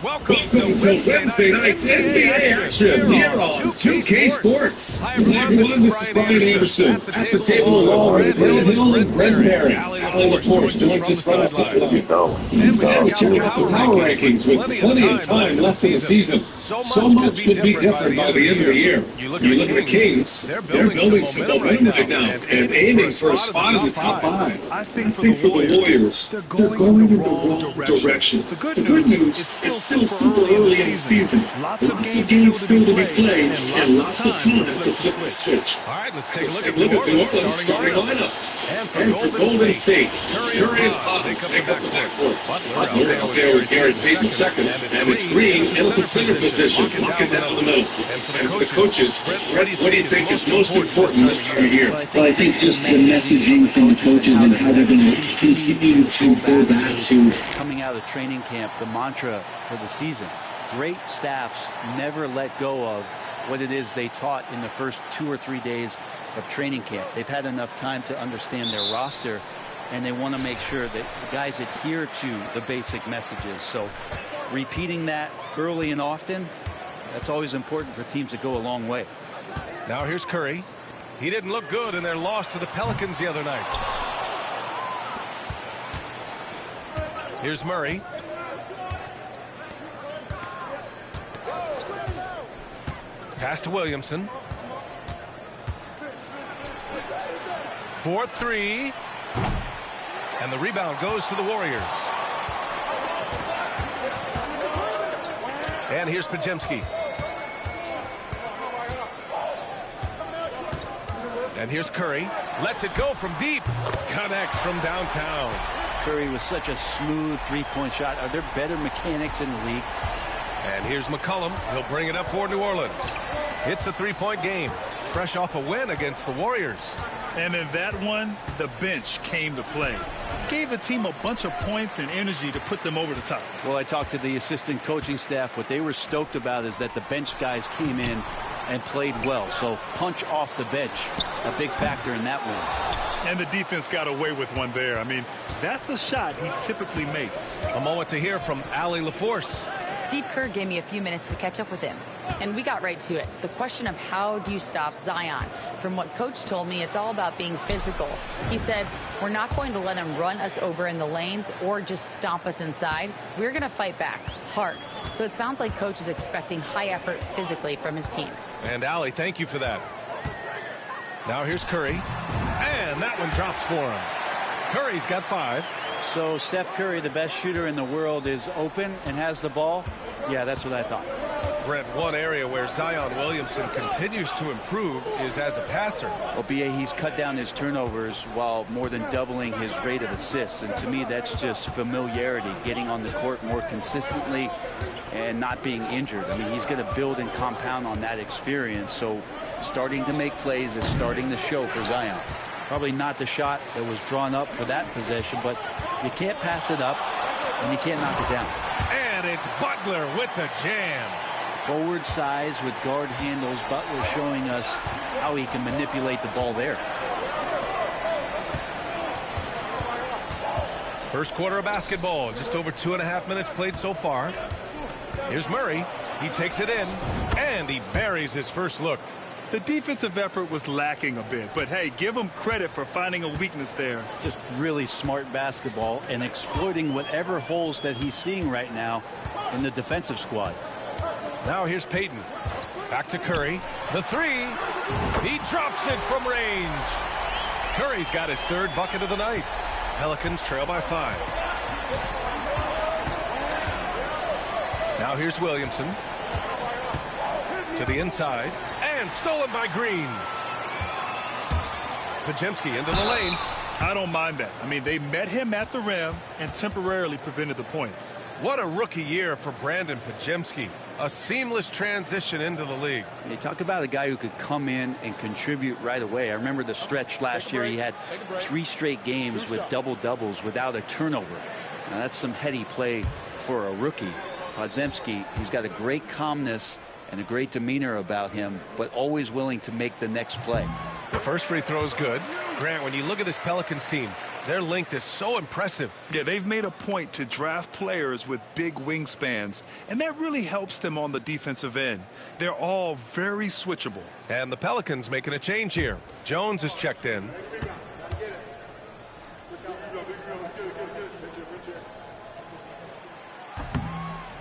Welcome to Wednesday night's NBA action here on 2K Sports. Hi everyone, this is Brian Anderson. At the table along with Brent Hill and Brent Barry. Allie LaForce joins us from the sideline. And we check out the power rankings with plenty of time left in the season. So much could be different by the end of the year. You look at the Kings, they're building some momentum right now and aiming for a spot in the top 5. I think for the Warriors, they're going in the wrong direction. The good news, it's still super early in the season. Lots of games still to be played and lots of time to flip the switch. All right, let's take a look at the Orleans starting lineup. And for Golden State, Curry and Poppins make up the backcourt. Butler out there with Garrett Payton second, and it's Green in the center position, locking down the middle. And for the coaches, what do you think is most important this time of year? Well, I think just the messaging from the coaches and how they're going to continue to go back to coming out of training camp, the mantra for the season. Great staffs never let go of what it is they taught in the first 2 or 3 days of training camp. They've had enough time to understand their roster, and they want to make sure that the guys adhere to the basic messages. So repeating that early and often, that's always important for teams that go a long way. Now here's Curry. He didn't look good in their loss to the Pelicans the other night. Here's Murray. Pass to Williamson. 4-3. And the rebound goes to the Warriors. And here's Podziemski. And here's Curry. Lets it go from deep. Connects from downtown. Curry was such a smooth three-point shot. Are there better mechanics in the league? And here's McCollum. He'll bring it up for New Orleans. It's a three-point game. Fresh off a win against the Warriors. And in that one, the bench came to play. Gave the team a bunch of points and energy to put them over the top. Well, I talked to the assistant coaching staff. What they were stoked about is that the bench guys came in and played well. So punch off the bench, a big factor in that win. And the defense got away with one there. I mean, that's a shot he typically makes. A moment to hear from Allie LaForce. Steve Kerr gave me a few minutes to catch up with him, and we got right to it. The question of how do you stop Zion? From what Coach told me, it's all about being physical. He said, we're not going to let him run us over in the lanes or just stomp us inside. We're going to fight back hard. So it sounds like Coach is expecting high effort physically from his team. And Allie, thank you for that. Now here's Curry, and that one drops for him. Curry's got 5. So Steph Curry, the best shooter in the world, is open and has the ball? Yeah, that's what I thought. Brent, one area where Zion Williamson continues to improve is as a passer. Well, B.A., he's cut down his turnovers while more than doubling his rate of assists. And to me, that's just familiarity, getting on the court more consistently and not being injured. I mean, he's going to build and compound on that experience. So starting to make plays is starting to show for Zion. Probably not the shot that was drawn up for that possession, but you can't pass it up and you can't knock it down. And it's Butler with the jam. Forward size with guard handles. Butler showing us how he can manipulate the ball there. First quarter of basketball, just over 2.5 minutes played so far. Here's Murray. He takes it in, and he buries his first look. The defensive effort was lacking a bit, but hey, give him credit for finding a weakness there. Just really smart basketball and exploiting whatever holes that he's seeing right now in the defensive squad. Now here's Payton. Back to Curry. The 3. He drops it from range. Curry's got his 3rd bucket of the night. Pelicans trail by 5. Now here's Williamson. To the inside. And stolen by Green. Podziemski into the lane. I don't mind that. I mean, they met him at the rim and temporarily prevented the points. What a rookie year for Brandon Podziemski. A seamless transition into the league. You talk about a guy who could come in and contribute right away. I remember the stretch last year. He had 3 straight games with double-doubles without a turnover. Now, that's some heady play for a rookie. Podziemski, he's got a great calmness and a great demeanor about him, but always willing to make the next play. The first free throw is good. Grant, when you look at this Pelicans team, their length is so impressive. Yeah, they've made a point to draft players with big wingspans, and that really helps them on the defensive end. They're all very switchable. And the Pelicans making a change here. Jones is checked in.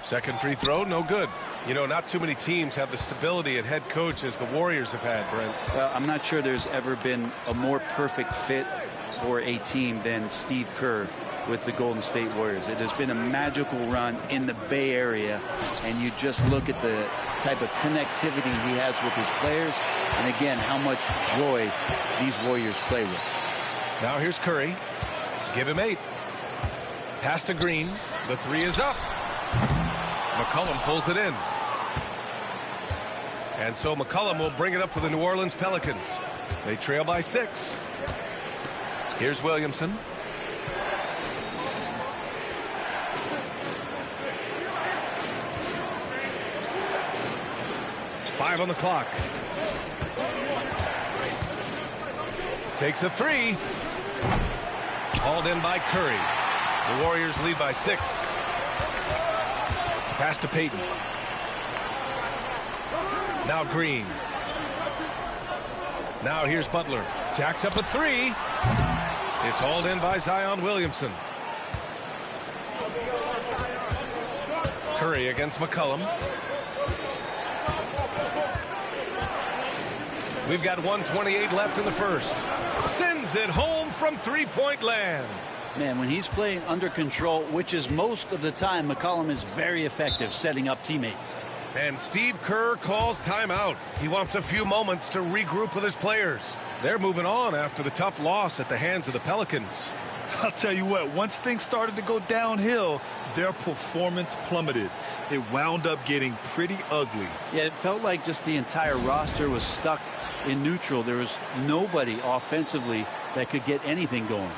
Second free throw, no good. You know, not too many teams have the stability at head coach as the Warriors have had, Brent. Well, I'm not sure there's ever been a more perfect fit for a team than Steve Kerr with the Golden State Warriors. It has been a magical run in the Bay Area, and you just look at the type of connectivity he has with his players, and again, how much joy these Warriors play with. Now here's Curry. Give him 8. Pass to Green. The 3 is up. McCollum pulls it in. And so McCollum will bring it up for the New Orleans Pelicans. They trail by 6. Here's Williamson. Five on the clock. Takes a 3. Hauled in by Curry. The Warriors lead by 6. Pass to Payton. Now Green. Now here's Butler. Jacks up a 3. It's hauled in by Zion Williamson. Curry against McCollum. We've got 1:28 left in the first. Sends it home from three-point land. Man, when he's playing under control, which is most of the time, McCollum is very effective setting up teammates. And Steve Kerr calls timeout. He wants a few moments to regroup with his players. They're moving on after the tough loss at the hands of the Pelicans. I'll tell you what, once things started to go downhill, their performance plummeted. It wound up getting pretty ugly. Yeah, it felt like just the entire roster was stuck in neutral. There was nobody offensively that could get anything going.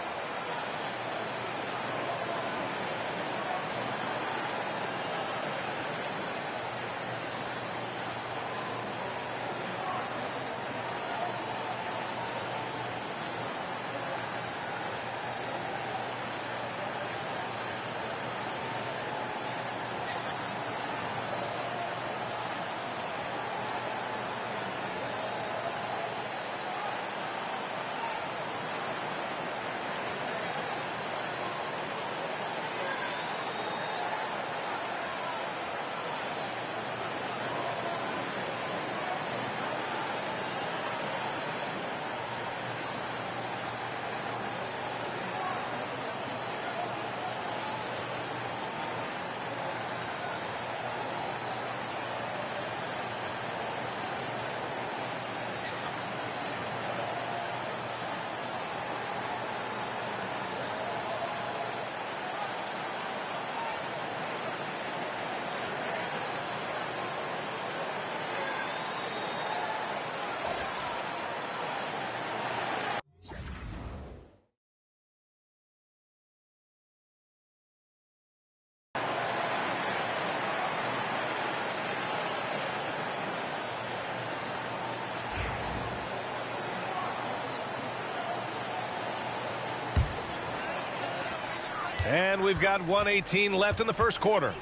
And we've got 1:18 left in the first quarter.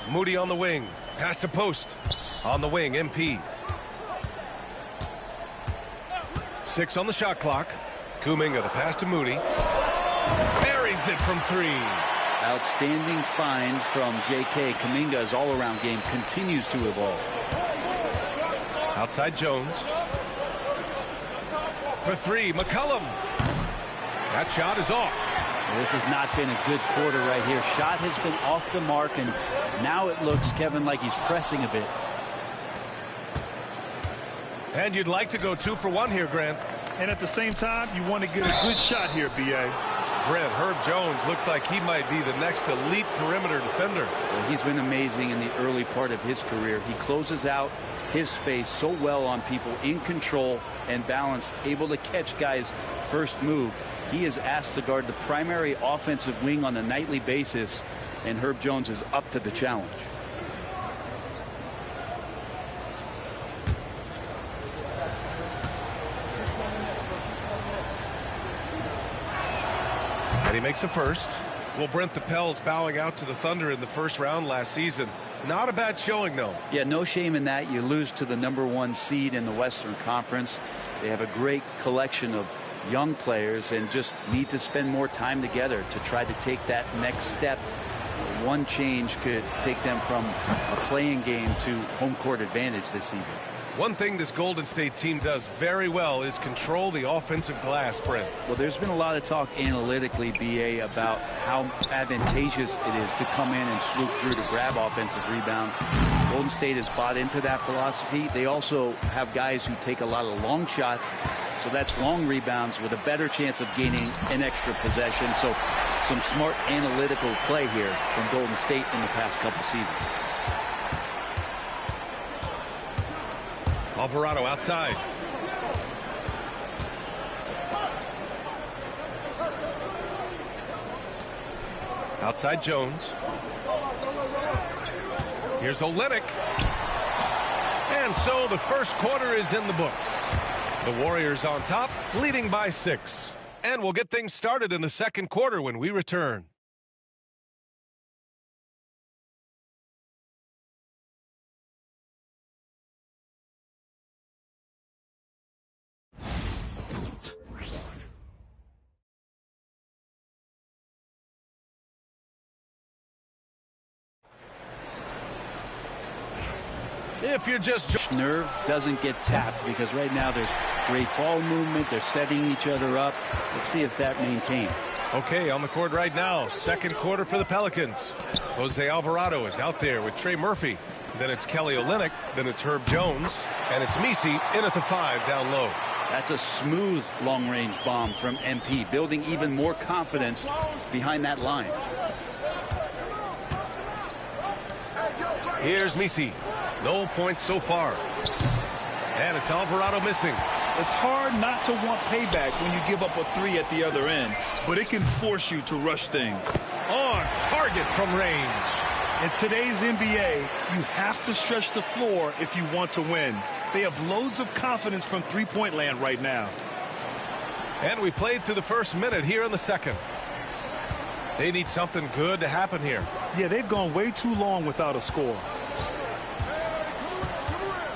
Moody on the wing. Pass to Post. On the wing, MP. 6 on the shot clock. Kuminga, the pass to Moody. Buries it from 3. Outstanding find from J.K. Kuminga's all-around game continues to evolve. Outside Jones. For 3, McCollum. That shot is off. This has not been a good quarter right here. Shot has been off the mark, and now it looks, Kevin, like he's pressing a bit. And you'd like to go 2 for 1 here, Grant. And at the same time, you want to get a good shot here, B.A. Brent, Herb Jones looks like he might be the next elite perimeter defender. Well, he's been amazing in the early part of his career. He closes out his space so well on people, in control and balanced, able to catch guys' first move. He is asked to guard the primary offensive wing on a nightly basis, and Herb Jones is up to the challenge. And he makes a first. Well, Brent, the Pels bowing out to the Thunder in the first round last season. Not a bad showing, though. Yeah, no shame in that. You lose to the #1 seed in the Western Conference. They have a great collection of young players and just need to spend more time together to try to take that next step. One change could take them from a playing game to home court advantage this season. One thing this Golden State team does very well is control the offensive glass, Brent. Well, there's been a lot of talk analytically, BA, about how advantageous it is to come in and swoop through to grab offensive rebounds. Golden State has bought into that philosophy. They also have guys who take a lot of long shots, so that's long rebounds with a better chance of gaining an extra possession. So some smart analytical play here from Golden State in the past couple seasons. Alvarado outside. Outside Jones. Here's Olynyk. And so the first quarter is in the books. The Warriors on top, leading by 6. And we'll get things started in the second quarter when we return. If you're just... Nerve doesn't get tapped because right now there's great ball movement. They're setting each other up. Let's see if that maintains. Okay, on the court right now, second quarter for the Pelicans. Jose Alvarado is out there with Trey Murphy. Then it's Kelly Olynyk. Then it's Herb Jones. And it's Messi in at the 5 down low. That's a smooth long-range bomb from MP, building even more confidence behind that line. Here's Messi. No points so far. And it's Alvarado missing. It's hard not to want payback when you give up a 3 at the other end, but it can force you to rush things. On target from range. In today's NBA, you have to stretch the floor if you want to win. They have loads of confidence from three-point land right now. And we played through the first minute here in the second. They need something good to happen here. Yeah, they've gone way too long without a score.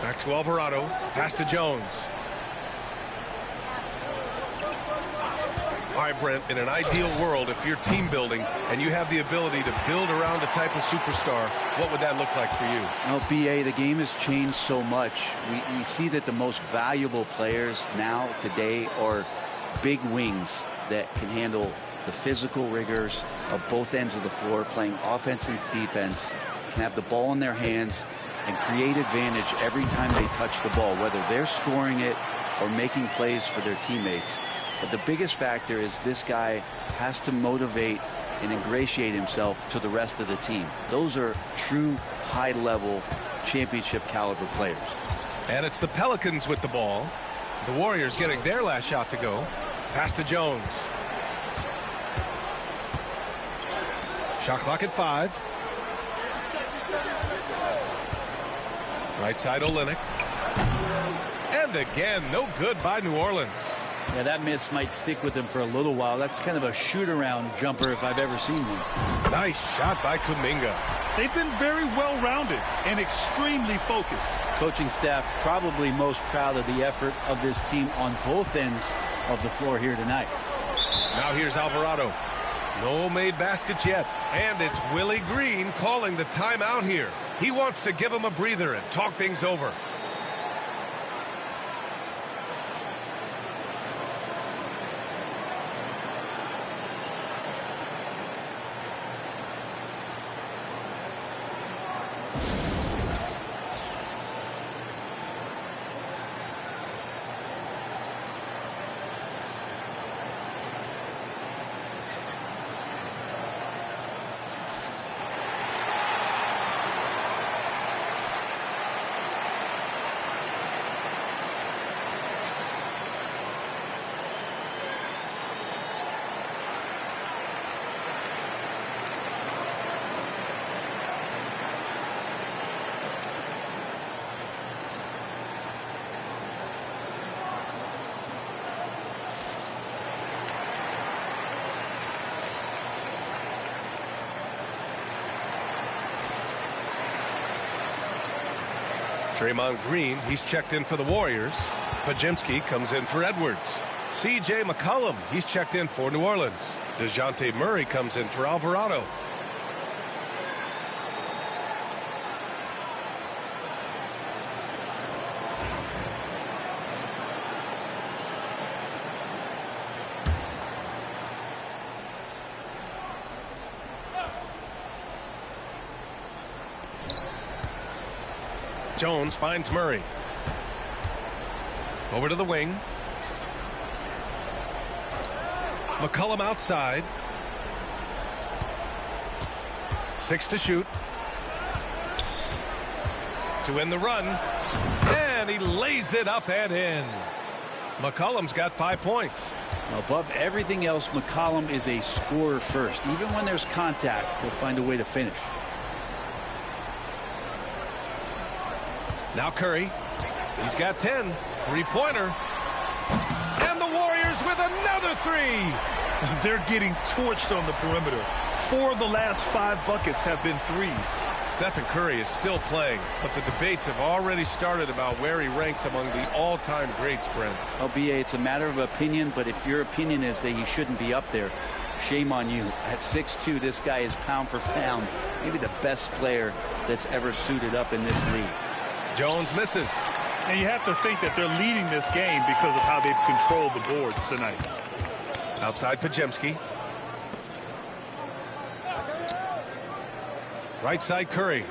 Back to Alvarado. Pass to Jones. All right, Brent, in an ideal world, if you're team building and you have the ability to build around a type of superstar, what would that look like for you? Well, BA, the game has changed so much. We see that the most valuable players now, today, are big wings that can handle the physical rigors of both ends of the floor, playing offense and defense, can have the ball in their hands and create advantage every time they touch the ball, whether they're scoring it or making plays for their teammates. But the biggest factor is this guy has to motivate and ingratiate himself to the rest of the team. Those are true high-level championship caliber players. And it's the Pelicans with the ball. The Warriors getting their last shot to go. Pass to Jones. Shot clock at 5. Right side Olynyk. And again, no good by New Orleans. Yeah, that miss might stick with him for a little while. That's kind of a shoot-around jumper if I've ever seen one. Nice shot by Kuminga. They've been very well-rounded and extremely focused. Coaching staff probably most proud of the effort of this team on both ends of the floor here tonight. Now here's Alvarado. No made baskets yet. And it's Willie Green calling the timeout here. He wants to give him a breather and talk things over. Draymond Green, he's checked in for the Warriors. Podziemski comes in for Edwards. C.J. McCollum, he's checked in for New Orleans. DeJounte Murray comes in for Alvarado. Jones finds Murray. Over to the wing. McCollum outside. 6 to shoot. To win the run. And he lays it up and in. McCollum's got 5 points. Above everything else, McCollum is a scorer first. Even when there's contact, he'll find a way to finish. Now Curry. He's got 10. Three-pointer. And the Warriors with another three. They're getting torched on the perimeter. 4 of the last 5 buckets have been threes. Stephen Curry is still playing, but the debates have already started about where he ranks among the all-time greats, Brent. BA, it's a matter of opinion, but if your opinion is that he shouldn't be up there, shame on you. At 6'2", this guy is pound for pound, maybe the best player that's ever suited up in this league. Jones misses. And you have to think that they're leading this game because of how they've controlled the boards tonight. Outside Podziemski. Right side Curry.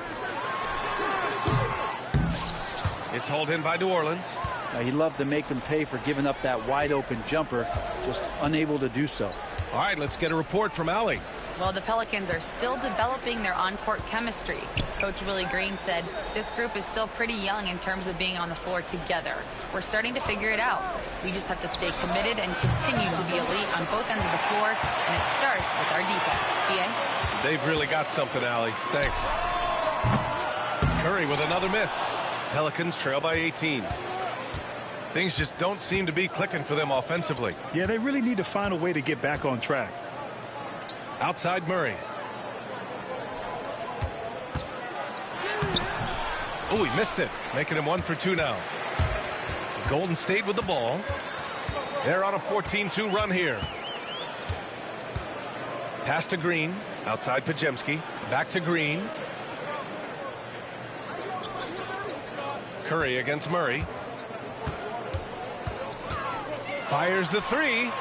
It's hauled in by New Orleans. He'd love to make them pay for giving up that wide open jumper, just unable to do so. All right, let's get a report from Allie. Well, the Pelicans are still developing their on-court chemistry. Coach Willie Green said this group is still pretty young in terms of being on the floor together. We're starting to figure it out. We just have to stay committed and continue to be elite on both ends of the floor, and it starts with our defense. BA? They've really got something, Allie. Thanks. Curry with another miss. Pelicans trail by 18. Things just don't seem to be clicking for them offensively. Yeah, they really need to find a way to get back on track. Outside Murray. Oh, he missed it, making him 1 for 2 now. Golden State with the ball. They're on a 14-2 run here. Pass to Green. Outside Podziemski. Back to Green. Curry against Murray. Fires the three.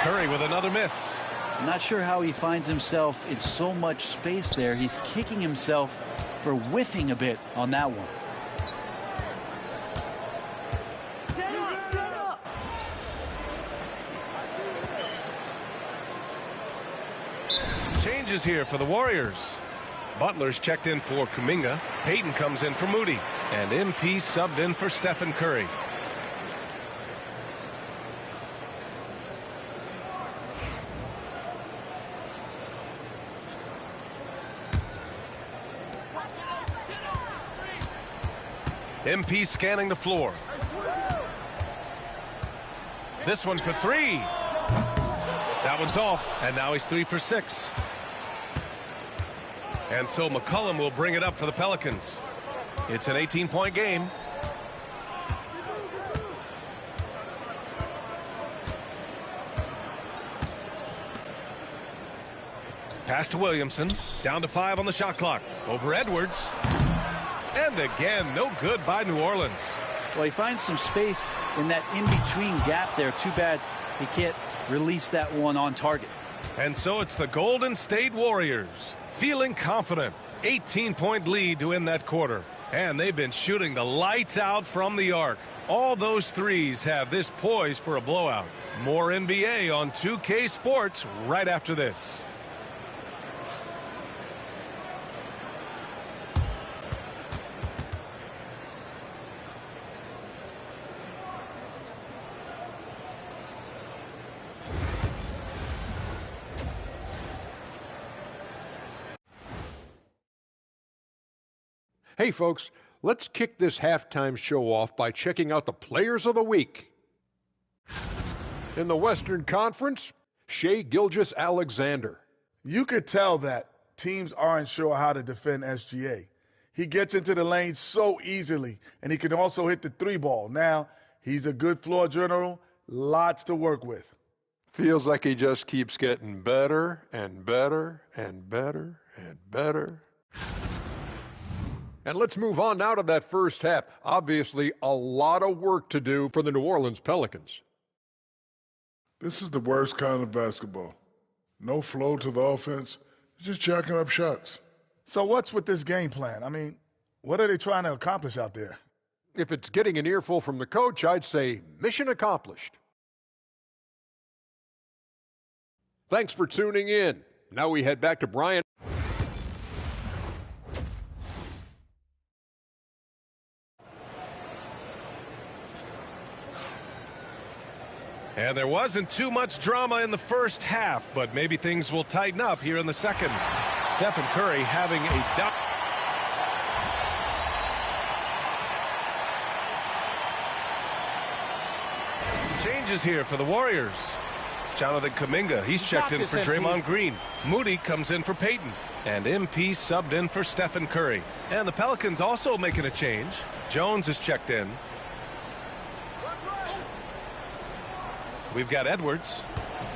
Curry with another miss. I'm not sure how he finds himself in so much space there. He's kicking himself for whiffing a bit on that one. Changes here for the Warriors. Butler's checked in for Kuminga. Payton comes in for Moody. And MP subbed in for Stephen Curry. MP scanning the floor. This one for 3. That one's off, and now he's 3 for 6. And so McCollum will bring it up for the Pelicans. It's an 18-point game. Pass to Williamson. Down to 5 on the shot clock. Over Edwards. And again, no good by New Orleans. Well, he finds some space in that in-between gap there. Too bad he can't release that one on target. And so it's the Golden State Warriors feeling confident. 18-point lead to end that quarter. And they've been shooting the lights out from the arc. All those threes have this poised for a blowout. More NBA on 2K Sports right after this. Hey folks, let's kick this halftime show off by checking out the Players of the Week. In the Western Conference, Shai Gilgeous-Alexander. You could tell that teams aren't sure how to defend SGA. He gets into the lane so easily, and he can also hit the three ball. Now, he's a good floor general, lots to work with. Feels like he just keeps getting better and better and better and better. And let's move on now to that first half. Obviously, a lot of work to do for the New Orleans Pelicans. This is the worst kind of basketball. No flow to the offense, just jacking up shots. So what's with this game plan? I mean, what are they trying to accomplish out there? If it's getting an earful from the coach, I'd say mission accomplished. Thanks for tuning in. Now we head back to Brian. And there wasn't too much drama in the first half, but maybe things will tighten up here in the second. Stephen Curry having a dunk. Changes here for the Warriors. Jonathan Kuminga, he's checked in for Draymond Green. Moody comes in for Peyton. And MP subbed in for Stephen Curry. And the Pelicans also making a change. Jones is checked in. We've got Edwards.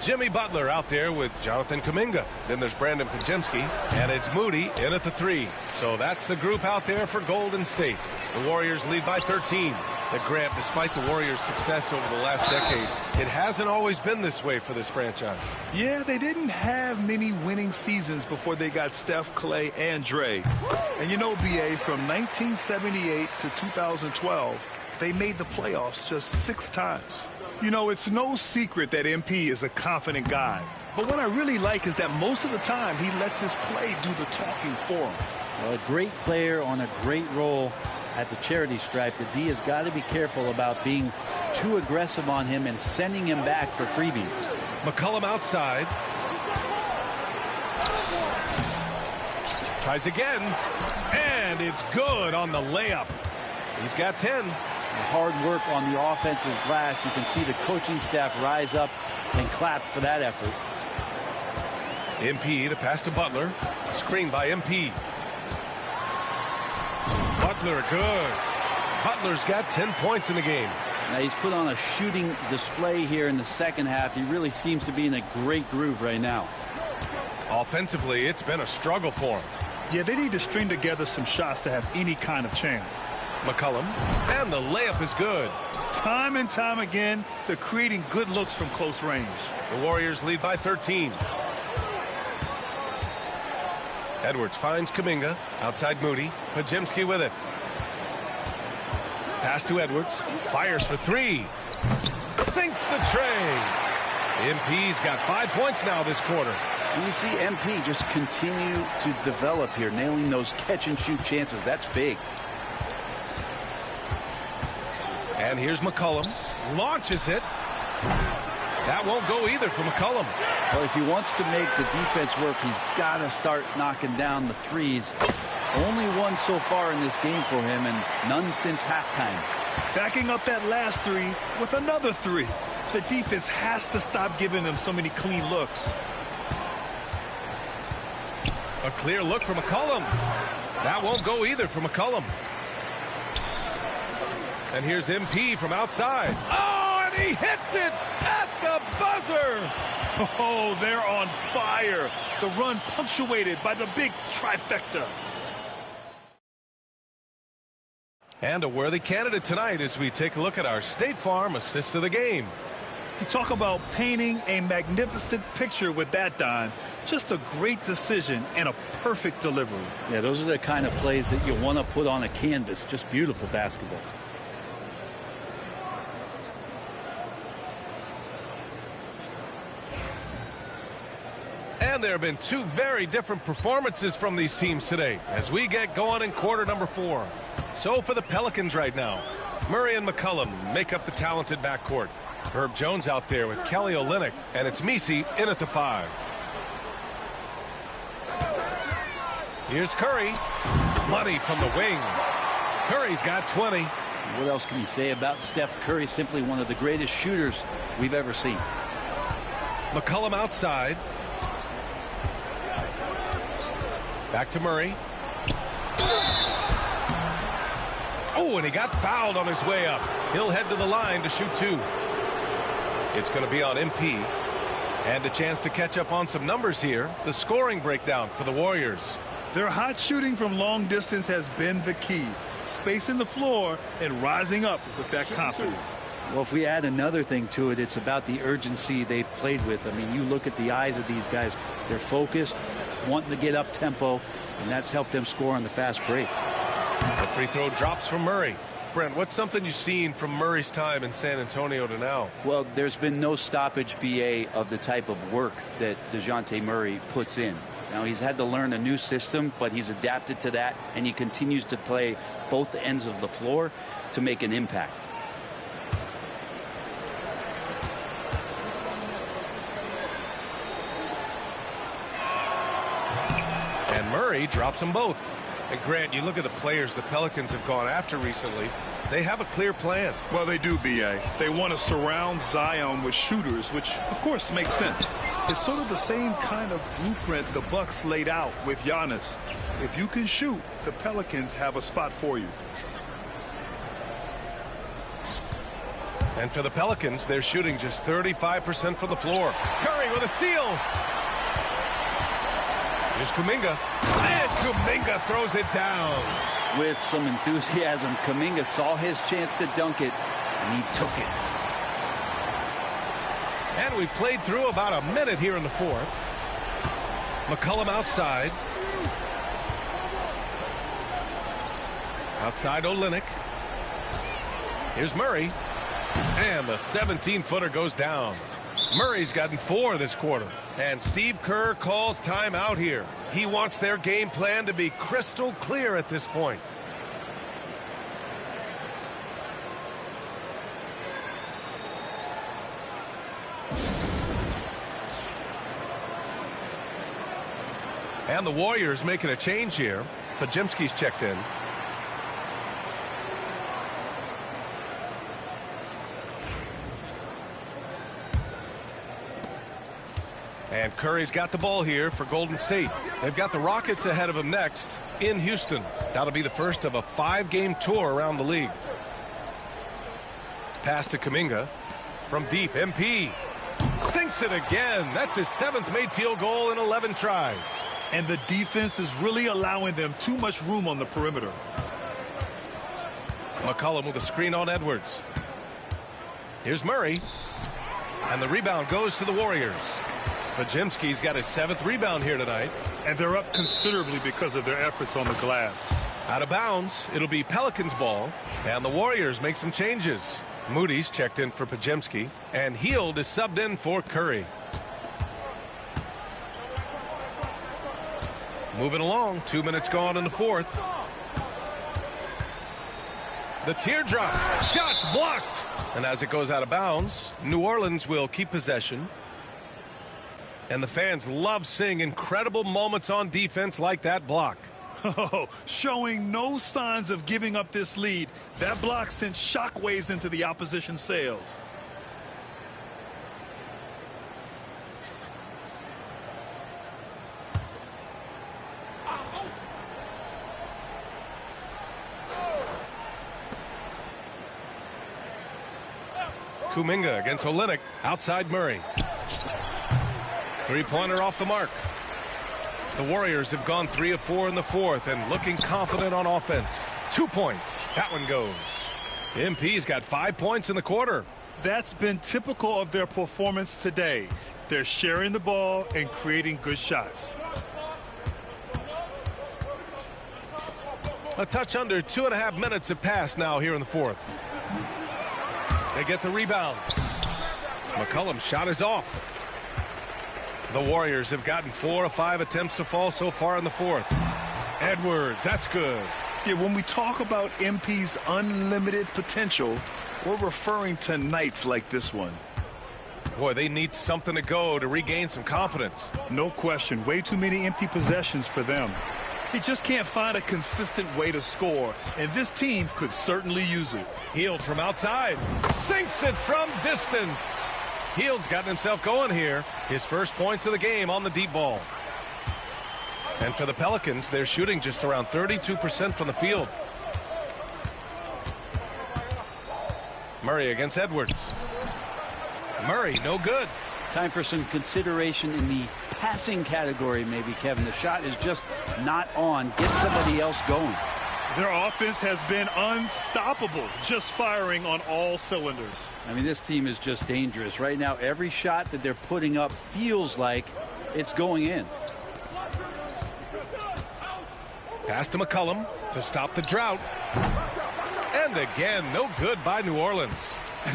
Jimmy Butler out there with Jonathan Kuminga. Then there's Brandon Podziemski. And it's Moody in at the 3. So that's the group out there for Golden State. The Warriors lead by 13. But Grant, despite the Warriors' success over the last decade, it hasn't always been this way for this franchise. Yeah, they didn't have many winning seasons before they got Steph, Clay, and Dre. And you know, BA, from 1978 to 2012, they made the playoffs just 6 times. You know, it's no secret that MP is a confident guy. But what I really like is that most of the time he lets his play do the talking for him. Well, a great player on a great role at the charity stripe. The D has got to be careful about being too aggressive on him and sending him back for freebies. McCollum outside. Tries again. And it's good on the layup. He's got 10. Hard work on the offensive glass. You can see the coaching staff rise up and clap for that effort. MP, the pass to Butler. Screen by MP. Butler, good. Butler's got 10 points in the game. Now he's put on a shooting display here in the second half. He really seems to be in a great groove right now. Offensively, it's been a struggle for him. Yeah, they need to string together some shots to have any kind of chance. McCollum, and the layup is good. Time and time again, they're creating good looks from close range. The Warriors lead by 13. Edwards finds Kuminga. Outside Moody. Podziemski with it. Pass to Edwards. Fires for 3. Sinks the tray. MP's got 5 points now this quarter. And you see MP just continue to develop here, nailing those catch-and-shoot chances. That's big. And here's McCollum. Launches it. That won't go either for McCollum. Well, if he wants to make the defense work, he's got to start knocking down the threes. Only one so far in this game for him, and none since halftime. Backing up that last 3 with another 3. The defense has to stop giving them so many clean looks. A clear look for McCollum. That won't go either for McCollum. And here's MP from outside. Oh, and he hits it at the buzzer. Oh, they're on fire. The run punctuated by the big trifecta. And a worthy candidate tonight as we take a look at our State Farm assist of the game. You talk about painting a magnificent picture with that dime. Just a great decision and a perfect delivery. Yeah, those are the kind of plays that you want to put on a canvas. Just beautiful basketball. And there have been 2 very different performances from these teams today as we get going in quarter number 4. So for the Pelicans right now, Murray and McCollum make up the talented backcourt. Herb Jones out there with Kelly Olynyk, and it's Messi in at the 5. Here's Curry. Money from the wing. Curry's got 20. What else can you say about Steph Curry? Simply one of the greatest shooters we've ever seen. McCollum outside. Back to Murray. Oh, and he got fouled on his way up. He'll head to the line to shoot 2. It's going to be on MP. And a chance to catch up on some numbers here. The scoring breakdown for the Warriors. Their hot shooting from long distance has been the key. Spacing the floor and rising up with that confidence. Well, if we add another thing to it, it's about the urgency they've played with. I mean, you look at the eyes of these guys. They're focused, wanting to get up tempo, and that's helped them score on the fast break. The free throw drops from Murray. Brent, what's something you've seen from Murray's time in San Antonio to now? Well, there's been no stoppage, BA, of the type of work that DeJounte Murray puts in. Now, he's had to learn a new system, but he's adapted to that, and he continues to play both ends of the floor to make an impact. And Murray drops them both. And Grant, you look at the players the Pelicans have gone after recently. They have a clear plan. Well, they do, B.A. They want to surround Zion with shooters, which, of course, makes sense. It's sort of the same kind of blueprint the Bucks laid out with Giannis. If you can shoot, the Pelicans have a spot for you. And for the Pelicans, they're shooting just 35% from the floor. Curry with a steal. Here's Kuminga. And Kuminga throws it down. With some enthusiasm, Kuminga saw his chance to dunk it, and he took it. And we played through about a minute here in the fourth. McCollum outside. Outside Olynyk. Here's Murray. And the 17-footer goes down. Murray's gotten 4 this quarter. And Steve Kerr calls timeout here. He wants their game plan to be crystal clear at this point. And the Warriors making a change here. Podziemski's checked in. And Curry's got the ball here for Golden State. They've got the Rockets ahead of them next in Houston. That'll be the first of a 5-game tour around the league. Pass to Kuminga. From deep, MP. Sinks it again. That's his 7th made field goal in 11 tries. And the defense is really allowing them too much room on the perimeter. McCollum with a screen on Edwards. Here's Murray. And the rebound goes to the Warriors. Podziemski's got his 7th rebound here tonight. And they're up considerably because of their efforts on the glass. Out of bounds, it'll be Pelicans ball. And the Warriors make some changes. Moody's checked in for Podziemski. And Hield is subbed in for Curry. Moving along, 2 minutes gone in the fourth. The teardrop. Shot's blocked. And as it goes out of bounds, New Orleans will keep possession. And the fans love seeing incredible moments on defense like that block. Oh, showing no signs of giving up this lead. That block sent shockwaves into the opposition sails. Kuminga against Olynyk. Outside Murray. Three-pointer off the mark. The Warriors have gone 3 of 4 in the fourth and looking confident on offense. 2 points. That one goes. MP's got 5 points in the quarter. That's been typical of their performance today. They're sharing the ball and creating good shots. A touch under 2.5 minutes have passed now here in the fourth. They get the rebound. McCollum's shot is off. The Warriors have gotten 4 of 5 attempts to fall so far in the fourth. Edwards, that's good. Yeah, when we talk about MP's unlimited potential, we're referring to nights like this one. Boy, they need something to go to regain some confidence. No question. Way too many empty possessions for them. He just can't find a consistent way to score, and this team could certainly use it. Hield from outside. Sinks it from distance. Hield's gotten himself going here. His first points of the game on the deep ball. And for the Pelicans, they're shooting just around 32% from the field. Murray against Edwards. Murray, no good. Time for some consideration in the passing category, maybe, Kevin. The shot is just not on. Get somebody else going. Their offense has been unstoppable, just firing on all cylinders. I mean, this team is just dangerous. Right now, every shot that they're putting up feels like it's going in. Pass to McCollum to stop the drought. And again, no good by New Orleans.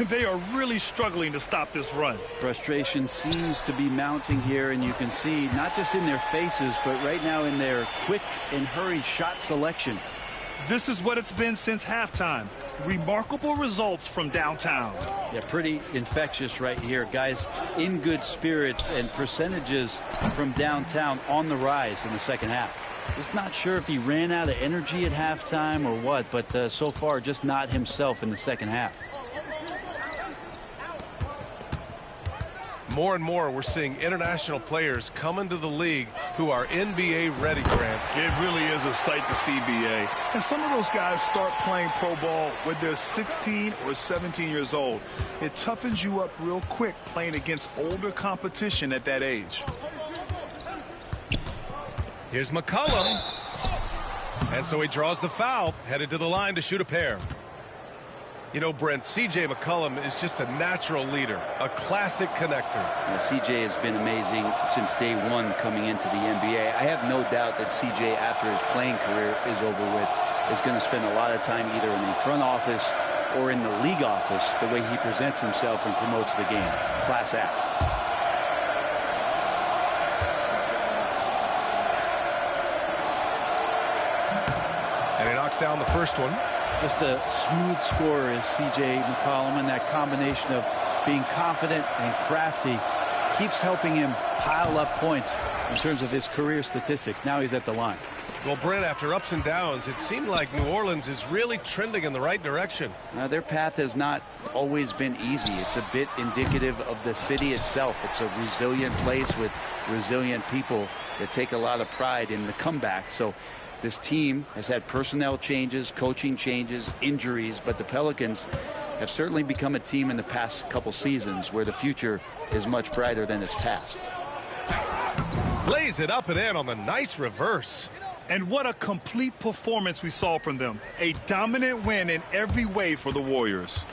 They are really struggling to stop this run. Frustration seems to be mounting here, and you can see not just in their faces, but right now in their quick and hurried shot selection. This is what it's been since halftime. Remarkable results from downtown. Yeah, pretty infectious right here. Guys in good spirits, and percentages from downtown on the rise in the second half. Just not sure if he ran out of energy at halftime or what, but so far just not himself in the second half. More and more, we're seeing international players come into the league who are NBA ready, Grant. It really is a sight to see, BA. And some of those guys start playing pro ball when they're 16 or 17 years old. It toughens you up real quick playing against older competition at that age. Here's McCollum. And so he draws the foul, headed to the line to shoot a pair. You know, Brent, C.J. McCollum is just a natural leader, a classic connector. C.J. has been amazing since day one coming into the NBA. I have no doubt that C.J., after his playing career is over with, is going to spend a lot of time either in the front office or in the league office, the way he presents himself and promotes the game. Class act. And he knocks down the first one. Just a smooth scorer is C.J. McCollum, and that combination of being confident and crafty keeps helping him pile up points in terms of his career statistics. Now he's at the line. Well, Brent, after ups and downs, it seemed like New Orleans is really trending in the right direction. Their path has not always been easy. It's a bit indicative of the city itself. It's a resilient place with resilient people that take a lot of pride in the comeback. So this team has had personnel changes, coaching changes, injuries, but the Pelicans have certainly become a team in the past couple seasons where the future is much brighter than its past. Lays it up and in on the nice reverse. And what a complete performance we saw from them. A dominant win in every way for the Warriors.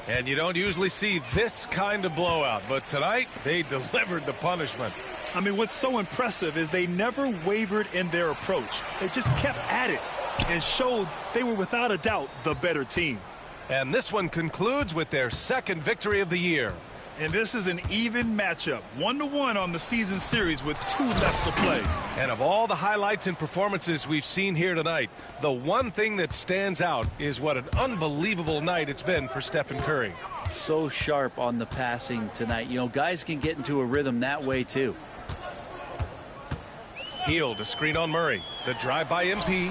And you don't usually see this kind of blowout, but tonight they delivered the punishment. I mean, what's so impressive is they never wavered in their approach. They just kept at it and showed they were without a doubt the better team. And this one concludes with their second victory of the year. And this is an even matchup, 1-1 on the season series with 2 left to play. And of all the highlights and performances we've seen here tonight, the one thing that stands out is what an unbelievable night it's been for Stephen Curry. So sharp on the passing tonight. You know, guys can get into a rhythm that way too. Hield to screen on Murray. The drive by MP.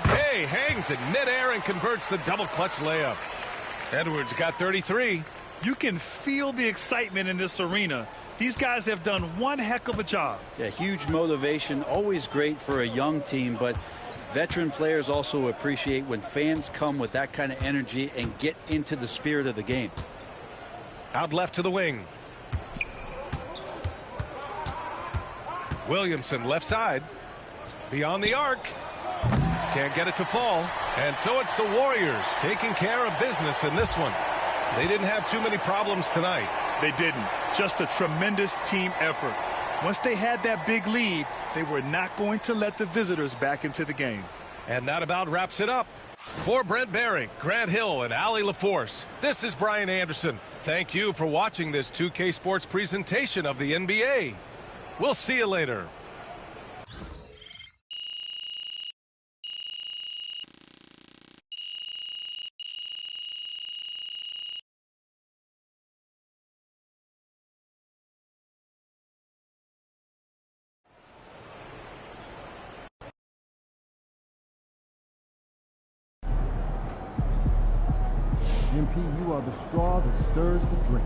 Hey, hangs in midair and converts the double clutch layup. Edwards got 33. You can feel the excitement in this arena. These guys have done one heck of a job. Yeah, huge motivation, always great for a young team, but veteran players also appreciate when fans come with that kind of energy and get into the spirit of the game. Out left to the wing. Williamson left side. Beyond the arc. Can't get it to fall. And so it's the Warriors taking care of business in this one. They didn't have too many problems tonight. They didn't. Just a tremendous team effort. Once they had that big lead, they were not going to let the visitors back into the game. And that about wraps it up. For Brent Barry, Grant Hill, and Allie LaForce, this is Brian Anderson. Thank you for watching this 2K Sports presentation of the NBA. We'll see you later. MP, you are the straw that stirs the drink.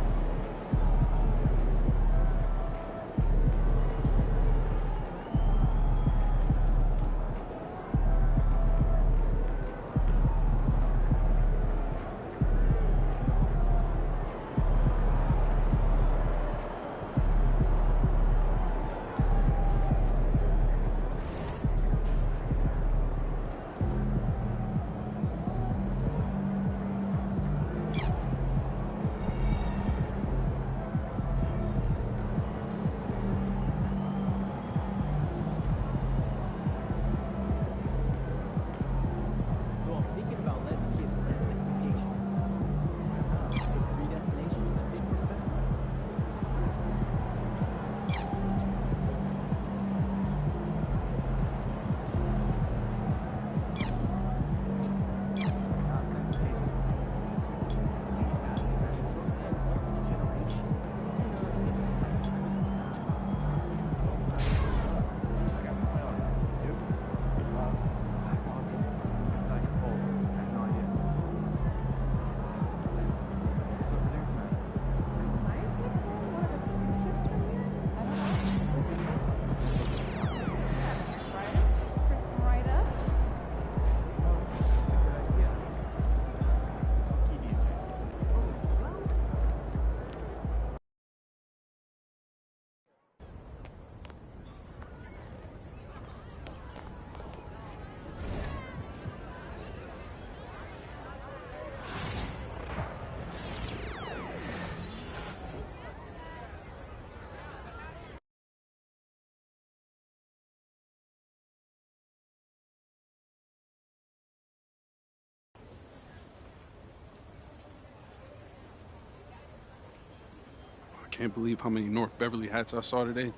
Can't believe how many North Beverly hats I saw today.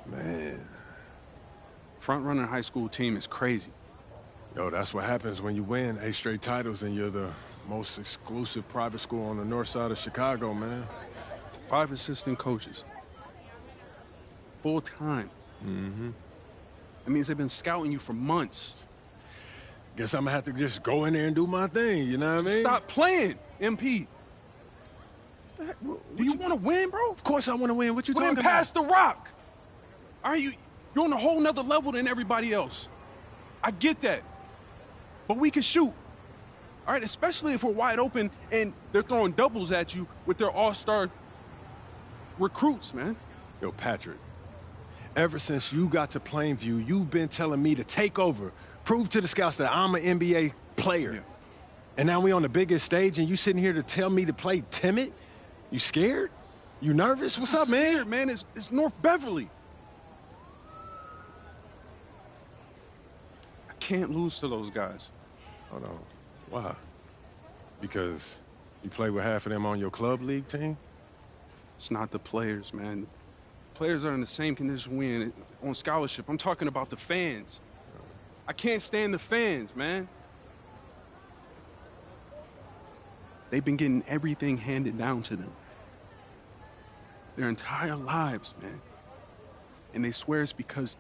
Man. Front-runner high school team is crazy. Yo, that's what happens when you win 8 straight titles and you're the most exclusive private school on the north side of Chicago, man. 5 assistant coaches. Full time. Mm-hmm. That means they've been scouting you for months. Guess I'm gonna have to just go in there and do my thing, you know what I mean? Stop playing, MP. Do you want to win, bro? Of course I want to win. What you talking about? about? Pass the rock. All right, you're on a whole nother level than everybody else. I get that. But we can shoot. All right, especially if we're wide open and they're throwing doubles at you with their all-star recruits, man. Yo, Patrick, ever since you got to Plainview, you've been telling me to take over, prove to the scouts that I'm an NBA player. Yeah. And now we on the biggest stage and you sitting here to tell me to play timid? You scared? You nervous? What's up, man? Scared, man. It's North Beverly. I can't lose to those guys. Hold on. Why? Because you play with half of them on your club league team? It's not the players, man. Players are in the same condition we in on scholarship. I'm talking about the fans. I can't stand the fans, man. They've been getting everything handed down to them their entire lives, man. And they swear it's because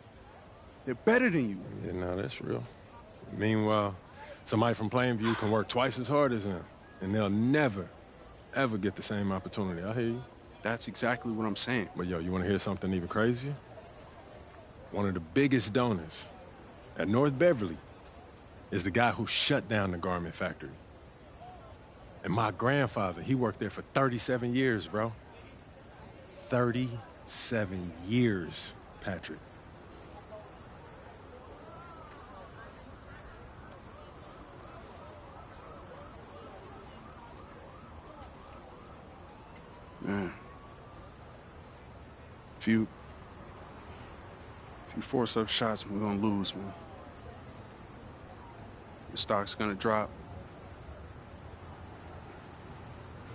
they're better than you. Yeah, no, that's real. Meanwhile, somebody from Plainview can work twice as hard as them, and they'll never, ever get the same opportunity. I hear you. That's exactly what I'm saying. But, yo, you want to hear something even crazier? One of the biggest donors at North Beverly is the guy who shut down the garment factory. And my grandfather, he worked there for 37 years, bro. 37 years, Patrick. Man. If you force up shots, we're gonna lose, man. Your stock's gonna drop.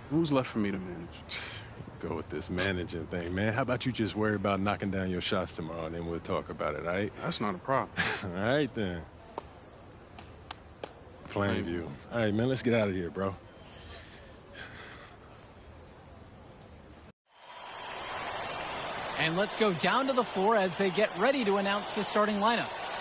Who's left for me to manage? Go with this managing thing, man. How about you just worry about knocking down your shots tomorrow, and then we'll talk about it, all right? That's not a problem. All right, then. Plainview. All right, man, let's get out of here, bro. And let's go down to the floor as they get ready to announce the starting lineups.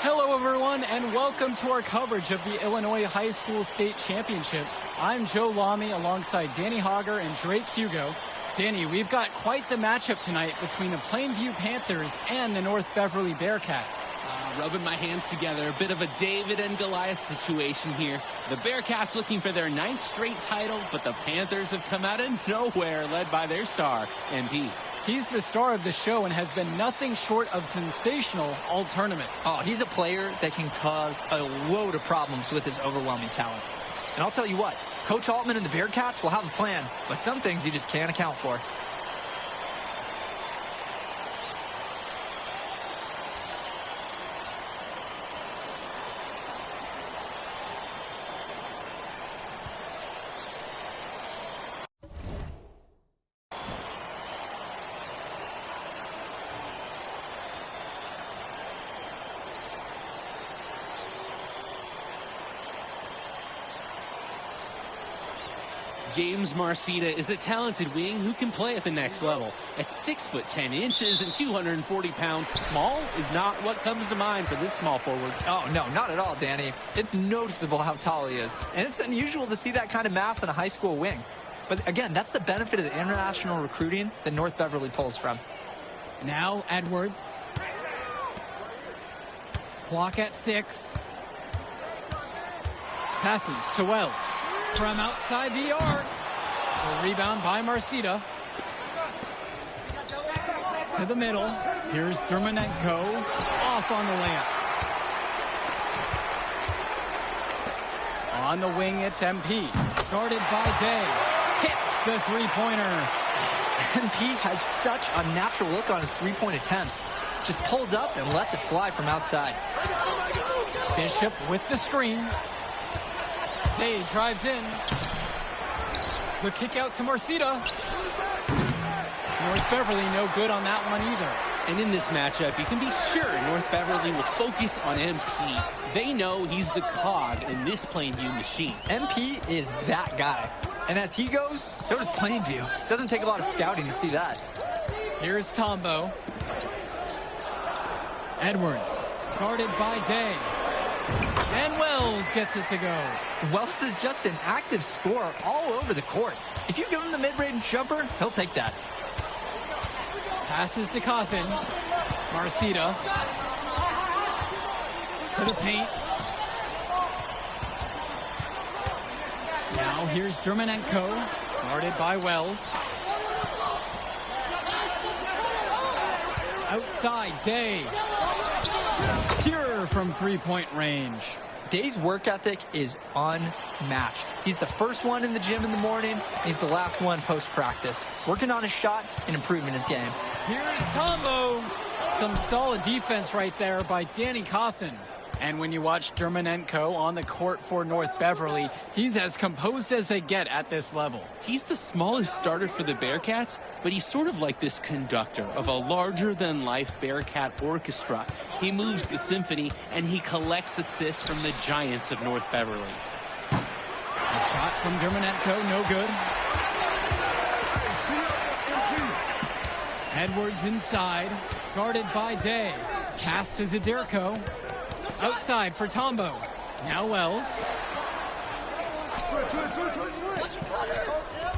Hello, everyone, and welcome to our coverage of the Illinois High School State Championships. I'm Joe Lamy alongside Danny Hogger and Drake Hugo. Danny, we've got quite the matchup tonight between the Plainview Panthers and the North Beverly Bearcats. Rubbing my hands together, a bit of a David and Goliath situation here. The Bearcats looking for their 9th straight title, but the Panthers have come out of nowhere, led by their star, MP. He's the star of the show and has been nothing short of sensational all tournament. Oh, he's a player that can cause a load of problems with his overwhelming talent. And I'll tell you what, Coach Altman and the Bearcats will have a plan, but some things you just can't account for. James Marcita is a talented wing who can play at the next level. At 6 foot 10 inches and 240 pounds, small is not what comes to mind for this small forward. Oh, no, not at all, Danny. It's noticeable how tall he is. And it's unusual to see that kind of mass in a high school wing. But again, that's the benefit of the international recruiting that North Beverly pulls from. Now Edwards. Clock at 6. Passes to Wells. From outside the arc. A rebound by Marcita. To the middle. Here's Dermonenko. Off on the layup. On the wing, it's MP. Guarded by Day. Hits the three-pointer. MP has such a natural look on his three-point attempts. Just pulls up and lets it fly from outside. Bishop with the screen. Day drives in. The kick out to Marcita. North Beverly no good on that one either. And in this matchup, you can be sure North Beverly will focus on MP. They know he's the cog in this Plainview machine. MP is that guy. And as he goes, so does Plainview. Doesn't take a lot of scouting to see that. Here's Tombo. Edwards, guarded by Day. And Wells gets it to go. Wells is just an active scorer all over the court. If you give him the mid-range jumper, he'll take that. Passes to Cawthon. Marcita. To the paint. Now here's Dermonenko, guarded by Wells. Outside, Day. Pure from three-point range. Day's work ethic is unmatched. He's the first one in the gym in the morning. He's the last one post-practice. Working on his shot and improving his game. Here's Tombo. Some solid defense right there by Danny Cawthon. And when you watch Dermonenko on the court for North Beverly, he's as composed as they get at this level. He's the smallest starter for the Bearcats, but he's sort of like this conductor of a larger-than-life Bearcat orchestra. He moves the symphony, and he collects assists from the giants of North Beverly. A shot from Dermonenko, no good. Edwards inside, guarded by Day. Pass to Zadirko. Outside for Tombo. Now Wells.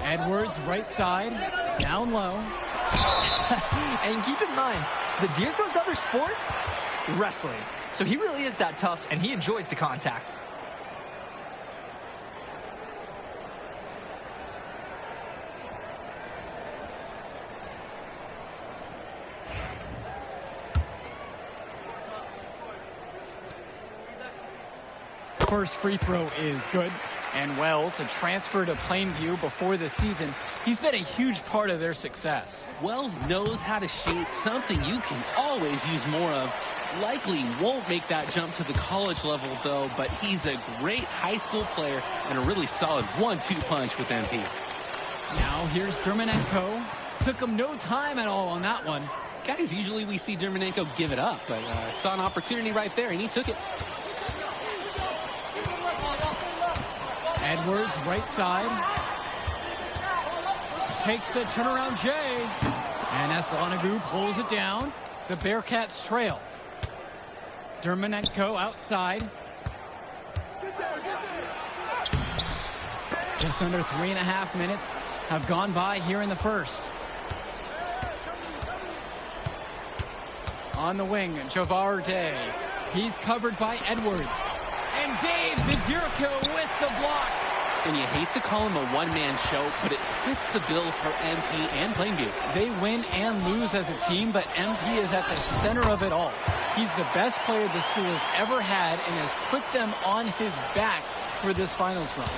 Edwards right side. Down low. And keep in mind, Zadirko's other sport? Wrestling. So he really is that tough, and he enjoys the contact. First free throw is good. And Wells, a transfer to Plainview before the season, he's been a huge part of their success. Wells knows how to shoot, something you can always use more of. Likely won't make that jump to the college level, though, but he's a great high school player and a really solid 1-2 punch with MP. Now here's Dermonenko. Took him no time at all on that one. Guys, usually we see Dermonenko give it up, but saw an opportunity right there, and he took it. Edwards, right side. Takes the turnaround J. And Aslanagou pulls it down. The Bearcats trail. Dermonenko outside. Just under 3.5 minutes have gone by here in the first. On the wing, Javar Day. He's covered by Edwards. And Dave Zadirko with the block. And you hate to call him a one-man show, but it fits the bill for MP and Plainview. They win and lose as a team, but MP is at the center of it all. He's the best player the school has ever had and has put them on his back for this finals run.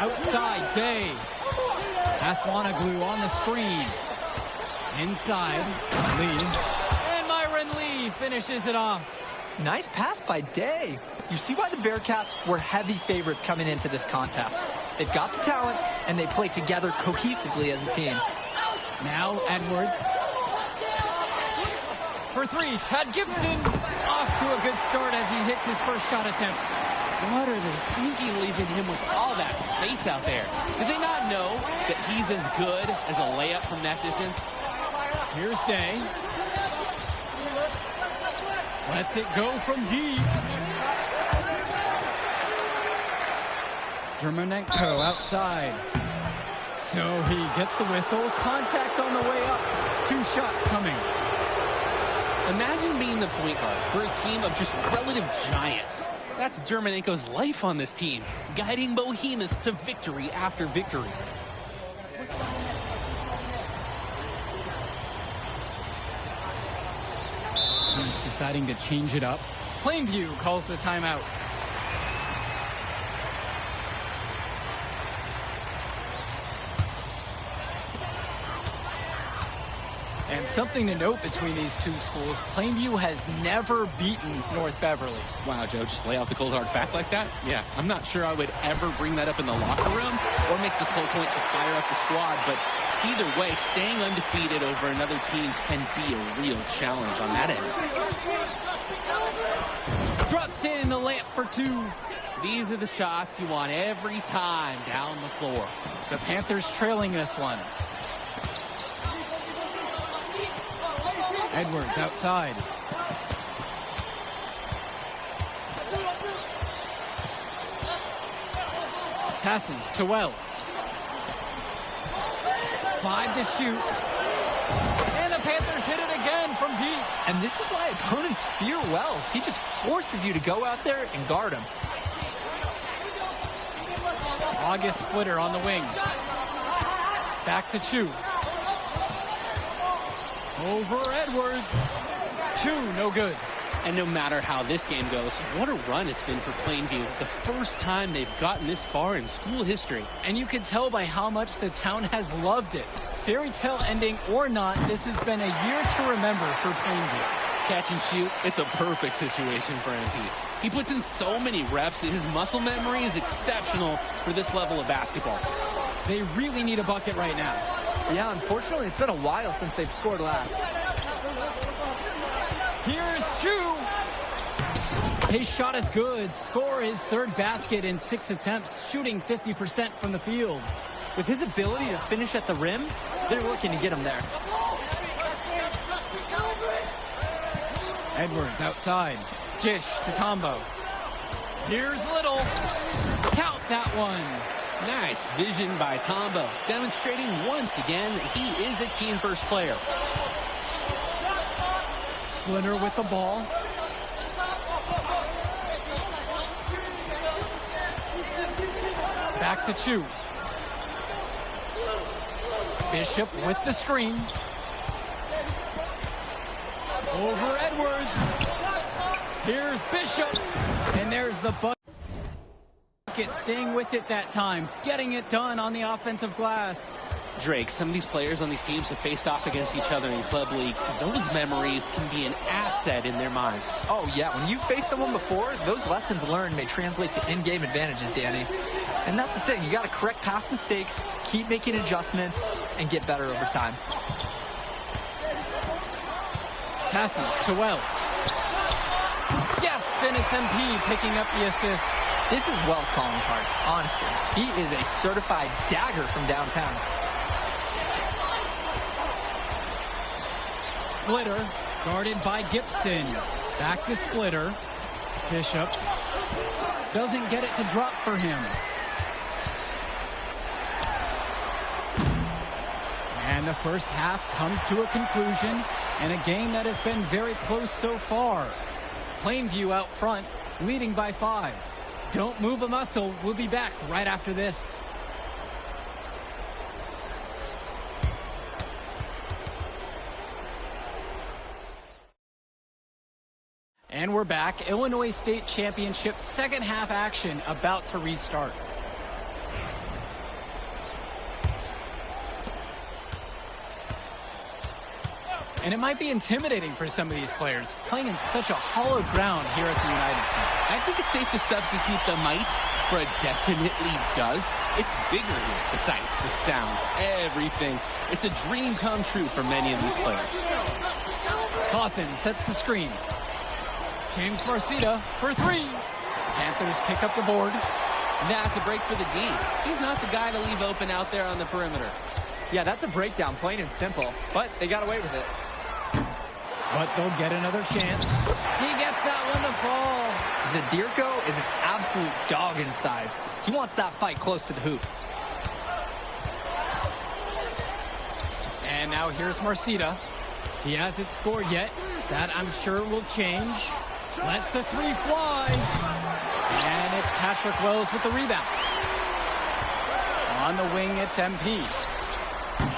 Outside, Day. Aslanagou on the screen. Inside, Lee. And Myron Lee finishes it off. Nice pass by Day. You see why the Bearcats were heavy favorites coming into this contest. They've got the talent, and they play together cohesively as a team. Now Edwards. For three, Todd Gibson off to a good start as he hits his first shot attempt. What are they thinking leaving him with all that space out there? Did they not know that he's as good as a layup from that distance? Here's Day. Lets it go from deep. Germanenko outside. So he gets the whistle. Contact on the way up. 2 shots coming. Imagine being the point guard for a team of just relative giants. That's Germanenko's life on this team, guiding Behemoths to victory after victory. He's deciding to change it up. Plainview calls the timeout. And something to note between these two schools, Plainview has never beaten North Beverly. Wow, Joe, just lay out the cold hard fact like that? Yeah, I'm not sure I would ever bring that up in the locker room or make the sole point to fire up the squad, but either way, staying undefeated over another team can be a real challenge on that end. Drops in the layup for 2. These are the shots you want every time down the floor. The Panthers trailing this one. Edwards outside. Passes to Wells. 5 to shoot. And the Panthers hit it again from deep. And this is why opponents fear Wells. He just forces you to go out there and guard him. August Splitter on the wing. Back to Chu. Over Edwards. 2, no good. And no matter how this game goes, what a run it's been for Plainview. The first time they've gotten this far in school history. And you can tell by how much the town has loved it. Fairy tale ending or not, this has been a year to remember for Plainview. Catch and shoot, it's a perfect situation for MP. He puts in so many reps that his muscle memory is exceptional for this level of basketball. They really need a bucket right now. Yeah, unfortunately, it's been a while since they've scored last. Here's Chu. His shot is good. Score his 3rd basket in 6 attempts, shooting 50% from the field. With his ability to finish at the rim, they're looking to get him there. Edwards outside. Jish to Tombo. Here's Little. Count that one. Nice vision by Tombo, demonstrating once again that he is a team-first player. Splitter with the ball. Back to Chu. Bishop with the screen. Over Edwards. Here's Bishop. And there's the bucket. Staying with it that time. Getting it done on the offensive glass. Drake, some of these players on these teams have faced off against each other in Club League. Those memories can be an asset in their minds. Oh, yeah. When you've faced someone before, those lessons learned may translate to in-game advantages, Danny. And that's the thing. You got to correct past mistakes, keep making adjustments, and get better over time. Passes to Wells. Yes, and it's MP picking up the assist. This is Wells' calling card, honestly. He is a certified dagger from downtown. Splitter, guarded by Gibson. Back to Splitter. Bishop doesn't get it to drop for him. And the first half comes to a conclusion in a game that has been very close so far. Plainview out front, leading by 5. Don't move a muscle. We'll be back right after this. And we're back. Illinois State Championship second half action about to restart. And it might be intimidating for some of these players, playing in such a hollow ground here at the United Center. I think it's safe to substitute the might for a definitely does. It's bigger here. The sights, the sounds, everything. It's a dream come true for many of these players. Cawthon sets the screen. James Marcita for 3. Panthers pick up the board. That's a break for the D. He's not the guy to leave open out there on the perimeter. Yeah, that's a breakdown, plain and simple. But they got away with it. But they'll get another chance. He gets that one to fall. Zadirko is an absolute dog inside. He wants that fight close to the hoop. And now here's Marcita. He hasn't scored yet. That, I'm sure, will change. Lets the three fly. And it's Patrick Wells with the rebound. On the wing, it's MP.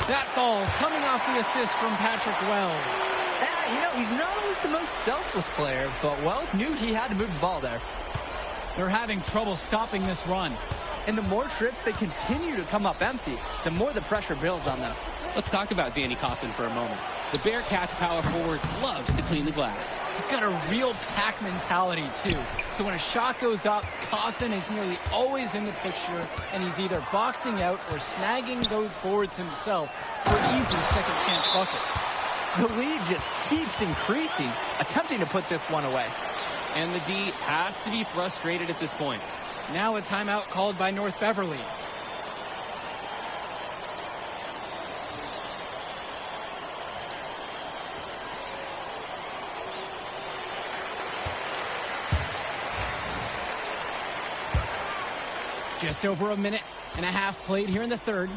That falls, coming off the assist from Patrick Wells. Yeah, you know, he's not always the most selfless player, but Wells knew he had to move the ball there. They're having trouble stopping this run. And the more trips they continue to come up empty, the more the pressure builds on them. Let's talk about Danny Coffin for a moment. The Bearcats power forward loves to clean the glass. He's got a real pack mentality, too. So when a shot goes up, Coffin is nearly always in the picture, and he's either boxing out or snagging those boards himself for easy second-chance buckets. The lead just keeps increasing, attempting to put this one away. And the D has to be frustrated at this point. Now a timeout called by North Beverly. Just over a minute and a half played here in the third.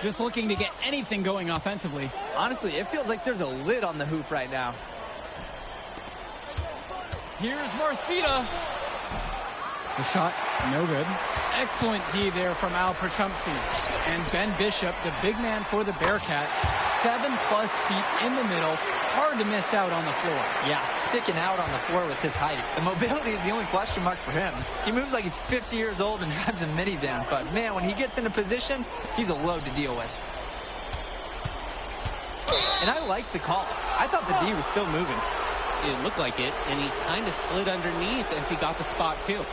Just looking to get anything going offensively. Honestly, it feels like there's a lid on the hoop right now. Here's Marcita. The shot, no good. Excellent D there from Al Perchumsey. And Ben Bishop, the big man for the Bearcats, 7+ feet in the middle. Hard to miss out on the floor. Yeah, sticking out on the floor with his height. The mobility is the only question mark for him. He moves like he's 50 years old and drives a minivan. But, man, when he gets into position, he's a load to deal with. And I like the call. I thought the D was still moving. It looked like it, and he kind of slid underneath as he got the spot, too.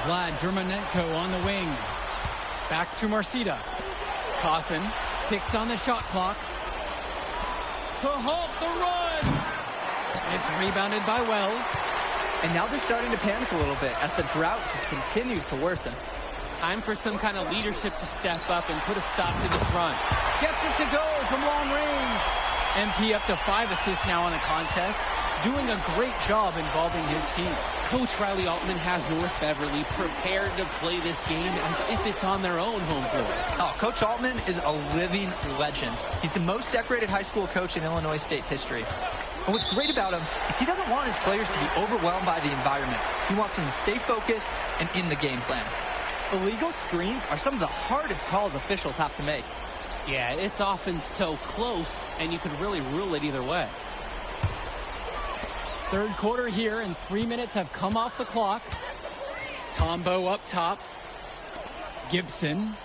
Vlad Dermonenko on the wing. Back to Marcita. Coffin, 6 on the shot clock. To halt the run. It's rebounded by Wells. And now they're starting to panic a little bit as the drought just continues to worsen. Time for some kind of leadership to step up and put a stop to this run. Gets it to go from long range. MP up to 5 assists now in the contest. Doing a great job involving his team. Coach Riley Altman has North Beverly prepared to play this game as if it's on their own home floor. Oh, Coach Altman is a living legend. He's the most decorated high school coach in Illinois State history. And what's great about him is he doesn't want his players to be overwhelmed by the environment. He wants them to stay focused and in the game plan. Illegal screens are some of the hardest calls officials have to make. Yeah, it's often so close, and you could really rule it either way. Third quarter here, and 3 minutes have come off the clock. Tombo up top. Gibson.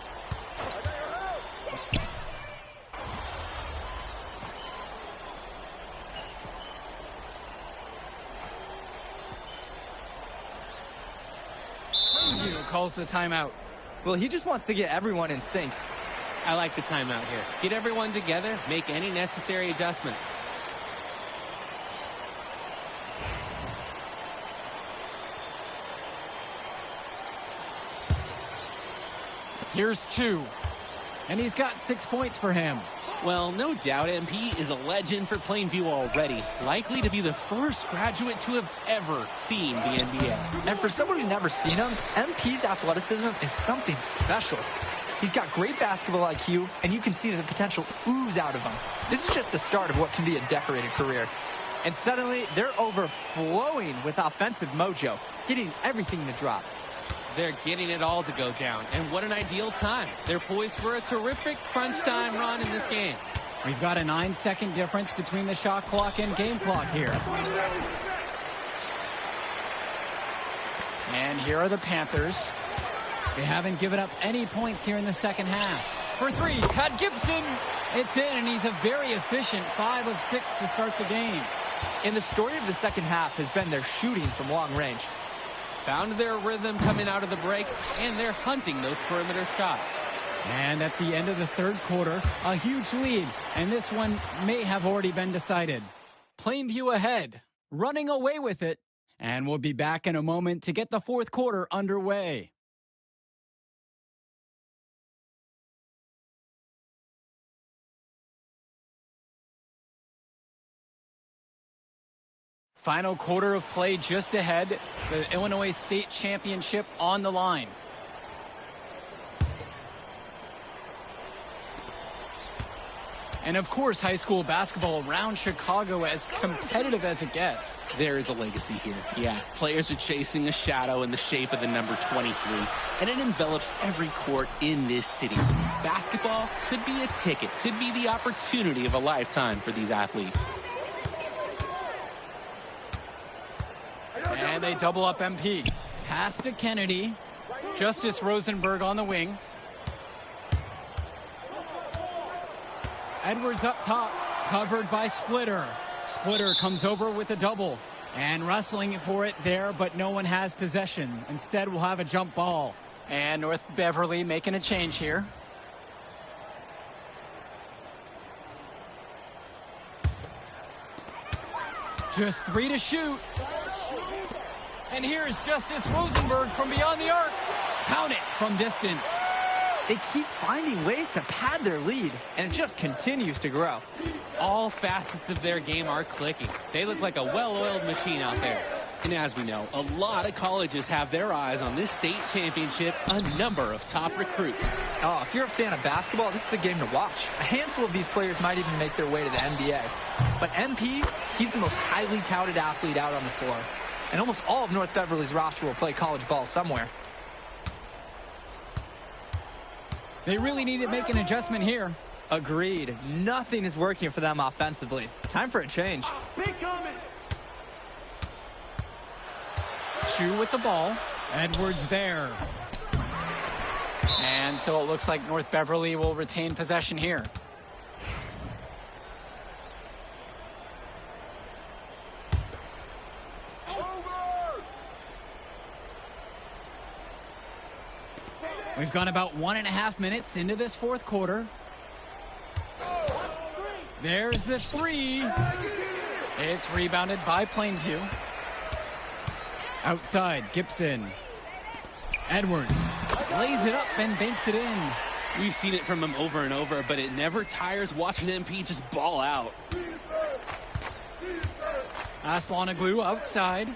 Calls the timeout. Well, he just wants to get everyone in sync. I like the timeout here. Get everyone together, make any necessary adjustments. Here's Chu, and he's got 6 points for him. Well, no doubt MP is a legend for Plainview already. Likely to be the first graduate to have ever seen the NBA. And for someone who's never seen him, MP's athleticism is something special. He's got great basketball IQ, and you can see the potential ooze out of him. This is just the start of what can be a decorated career. And suddenly, they're overflowing with offensive mojo, getting everything to drop. They're getting it all to go down, and what an ideal time. They're poised for a terrific crunch time run in this game. We've got a 9-second difference between the shot clock and game clock here. And here are the Panthers. They haven't given up any points here in the second half. For 3, Todd Gibson. It's in, and he's a very efficient 5 of 6 to start the game. And the story of the second half has been their shooting from long range. found their rhythm coming out of the break, and they're hunting those perimeter shots. And at the end of the third quarter, a huge lead, and this one may have already been decided. Plainview ahead, running away with it, and we'll be back in a moment to get the fourth quarter underway. Final quarter of play just ahead, the Illinois State Championship on the line. And of course, high school basketball around Chicago as competitive as it gets. There is a legacy here. Yeah, players are chasing a shadow in the shape of the number 23, and it envelops every court in this city. Basketball could be a ticket, could be the opportunity of a lifetime for these athletes. And they double up MP. Pass to Kennedy. Justice Rosenberg on the wing. Edwards up top, covered by Splitter. Splitter comes over with a double. And wrestling for it there, but no one has possession. Instead, we'll have a jump ball. And North Beverly making a change here. Just 3 to shoot. And here's Justice Rosenberg from beyond the arc. Count it from distance. They keep finding ways to pad their lead, and it just continues to grow. All facets of their game are clicking. They look like a well-oiled machine out there. And as we know, a lot of colleges have their eyes on this state championship, a number of top recruits. Oh, if you're a fan of basketball, this is the game to watch. A handful of these players might even make their way to the NBA. But MP, he's the most highly touted athlete out on the floor. And almost all of North Beverly's roster will play college ball somewhere. They really need to make an adjustment here. Agreed. Nothing is working for them offensively. Time for a change. Chu with the ball. Edwards there. And so it looks like North Beverly will retain possession here. We've gone about 1.5 minutes into this fourth quarter. There's the three. It's rebounded by Plainview. Outside, Gibson. Edwards lays it up and banks it in. We've seen it from him over and over, but it never tires watching MP just ball out. Aslanoglu outside.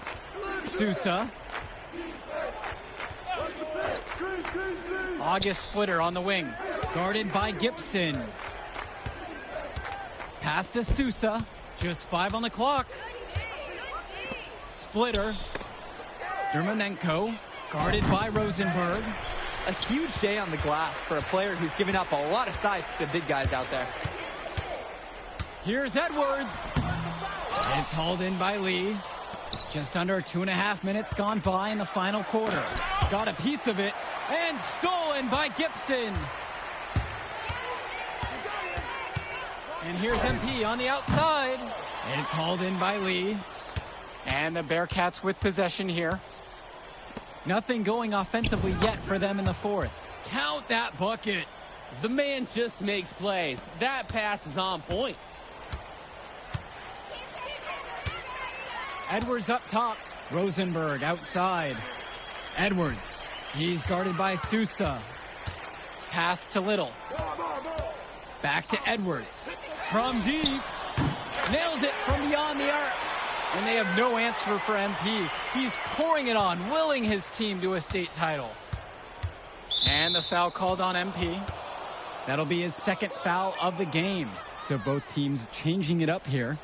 Sousa. August Splitter on the wing. Guarded by Gibson. Pass to Sousa. Just 5 on the clock. Splitter. Dermonenko. Guarded by Rosenberg. A huge day on the glass for a player who's giving up a lot of size to the big guys out there. Here's Edwards. It's hauled in by Lee. Just under 2.5 minutes gone by in the final quarter. Got a piece of it. And stolen by Gibson. And here's MP on the outside. It's hauled in by Lee. And the Bearcats with possession here. Nothing going offensively yet for them in the fourth. Count that bucket. The man just makes plays. That pass is on point. Edwards up top. Rosenberg outside. Edwards. He's guarded by Sousa. Pass to Little. Back to Edwards. From deep. Nails it from beyond the arc. And they have no answer for MP. He's pouring it on, willing his team to a state title. And the foul called on MP. That'll be his second foul of the game. So both teams changing it up here.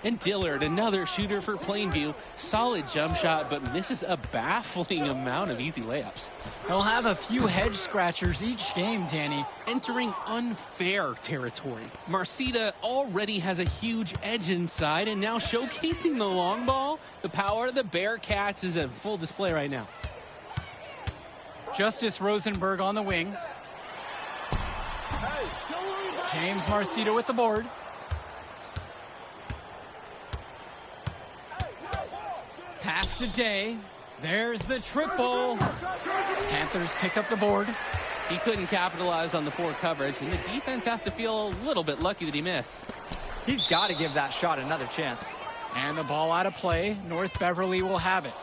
And Dillard, another shooter for Plainview. Solid jump shot, but misses a baffling amount of easy layups. They'll have a few hedge scratchers each game, Danny. Entering unfair territory. Marcita already has a huge edge inside, and now showcasing the long ball. The power of the Bearcats is a full display right now. Justice Rosenberg on the wing. James Marcito with the board. Pass to Day. There's the triple. Panthers pick up the board. He couldn't capitalize on the poor coverage, and the defense has to feel a little bit lucky that he missed. He's got to give that shot another chance. And the ball out of play. North Beverly will have it.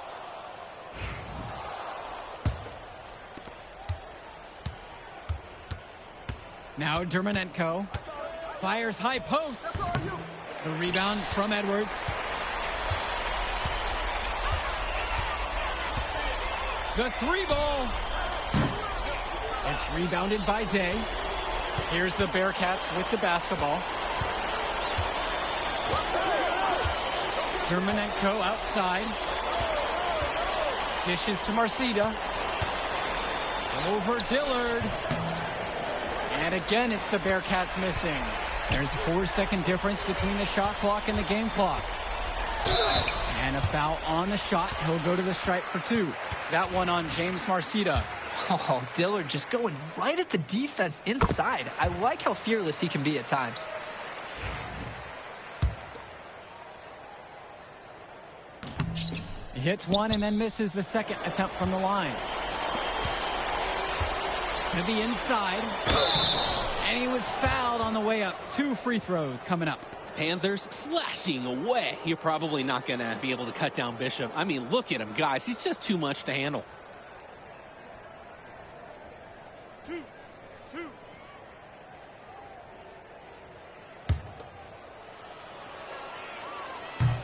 Now Dermonenko fires high post. The rebound from Edwards. The three ball. It's rebounded by Day. Here's the Bearcats with the basketball. Dermonenko outside. Dishes to Marcita. Over Dillard. And again, it's the Bearcats missing. There's a 4-second difference between the shot clock and the game clock. And a foul on the shot. He'll go to the stripe for 2. That one on James Marcita. Oh, Dillard just going right at the defense inside. I like how fearless he can be at times. He hits one and then misses the second attempt from the line. To the inside. And he was fouled on the way up. 2 free throws coming up. Panthers slashing away. You're probably not going to be able to cut down Bishop. I mean, look at him, guys. He's just too much to handle.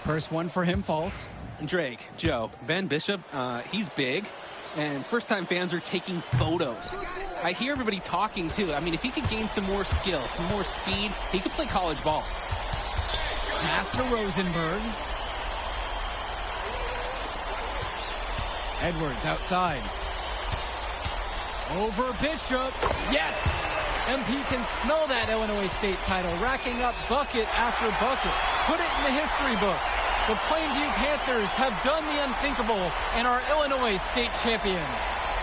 First one for him falls. Drake, Joe, Ben Bishop, he's big. And first-time fans are taking photos. I hear everybody talking, too. I mean, if he could gain some more skill, some more speed, he could play college ball. Pass to Rosenberg. Edwards outside. Over Bishop. Yes! MP can smell that Illinois State title, racking up bucket after bucket. Put it in the history book. The Plainview Panthers have done the unthinkable and are Illinois State champions.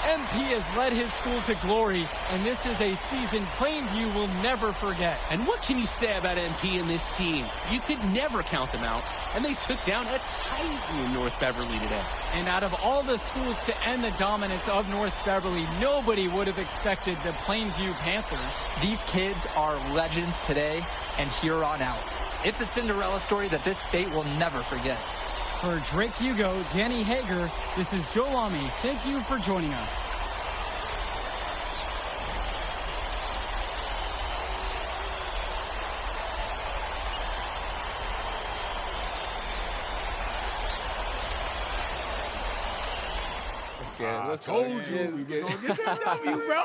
MP has led his school to glory, and this is a season Plainview will never forget. And what can you say about MP and this team? You could never count them out, and they took down a Titan in North Beverly today. And out of all the schools to end the dominance of North Beverly, nobody would have expected the Plainview Panthers. These kids are legends today and here on out. It's a Cinderella story that this state will never forget. For Drake Hugo, Danny Hager, this is Joe Lamy. Thank you for joining us. I told you we were going to get that W, bro.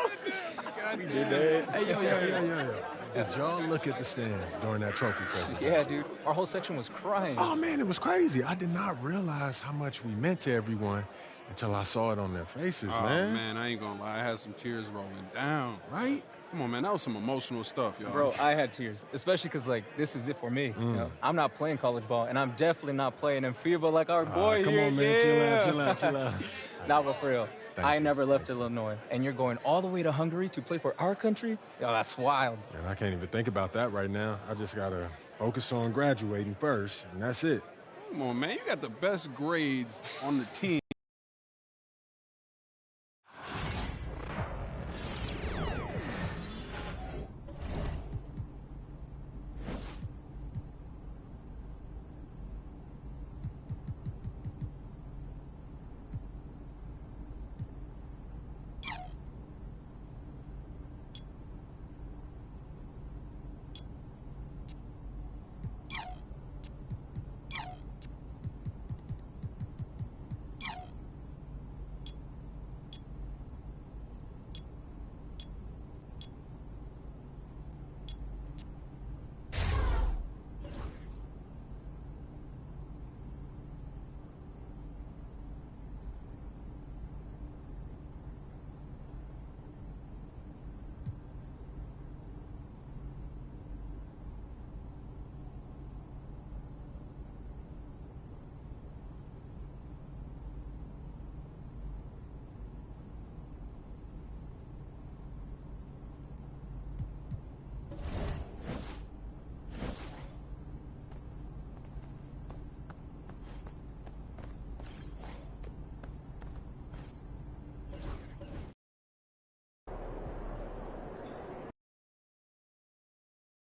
We did that. Hey, yo. Did y'all look at the stands during that trophy session? Yeah, dude. Our whole section was crying. Oh, man, it was crazy. I did not realize how much we meant to everyone until I saw it on their faces, man. Oh, man, I ain't going to lie. I had some tears rolling down. Right? Come on, man. That was some emotional stuff, y'all. Bro, I had tears, especially because, like, this is it for me. You know? I'm not playing college ball, and I'm definitely not playing in FIBA like our boy come here. on, man. Yeah. Chill out. Nah, but for real. I never left Illinois, and you're going all the way to Hungary to play for our country? Yo, that's wild. And I can't even think about that right now. I just got to focus on graduating first, and that's it. Come on, man. You got the best grades on the team.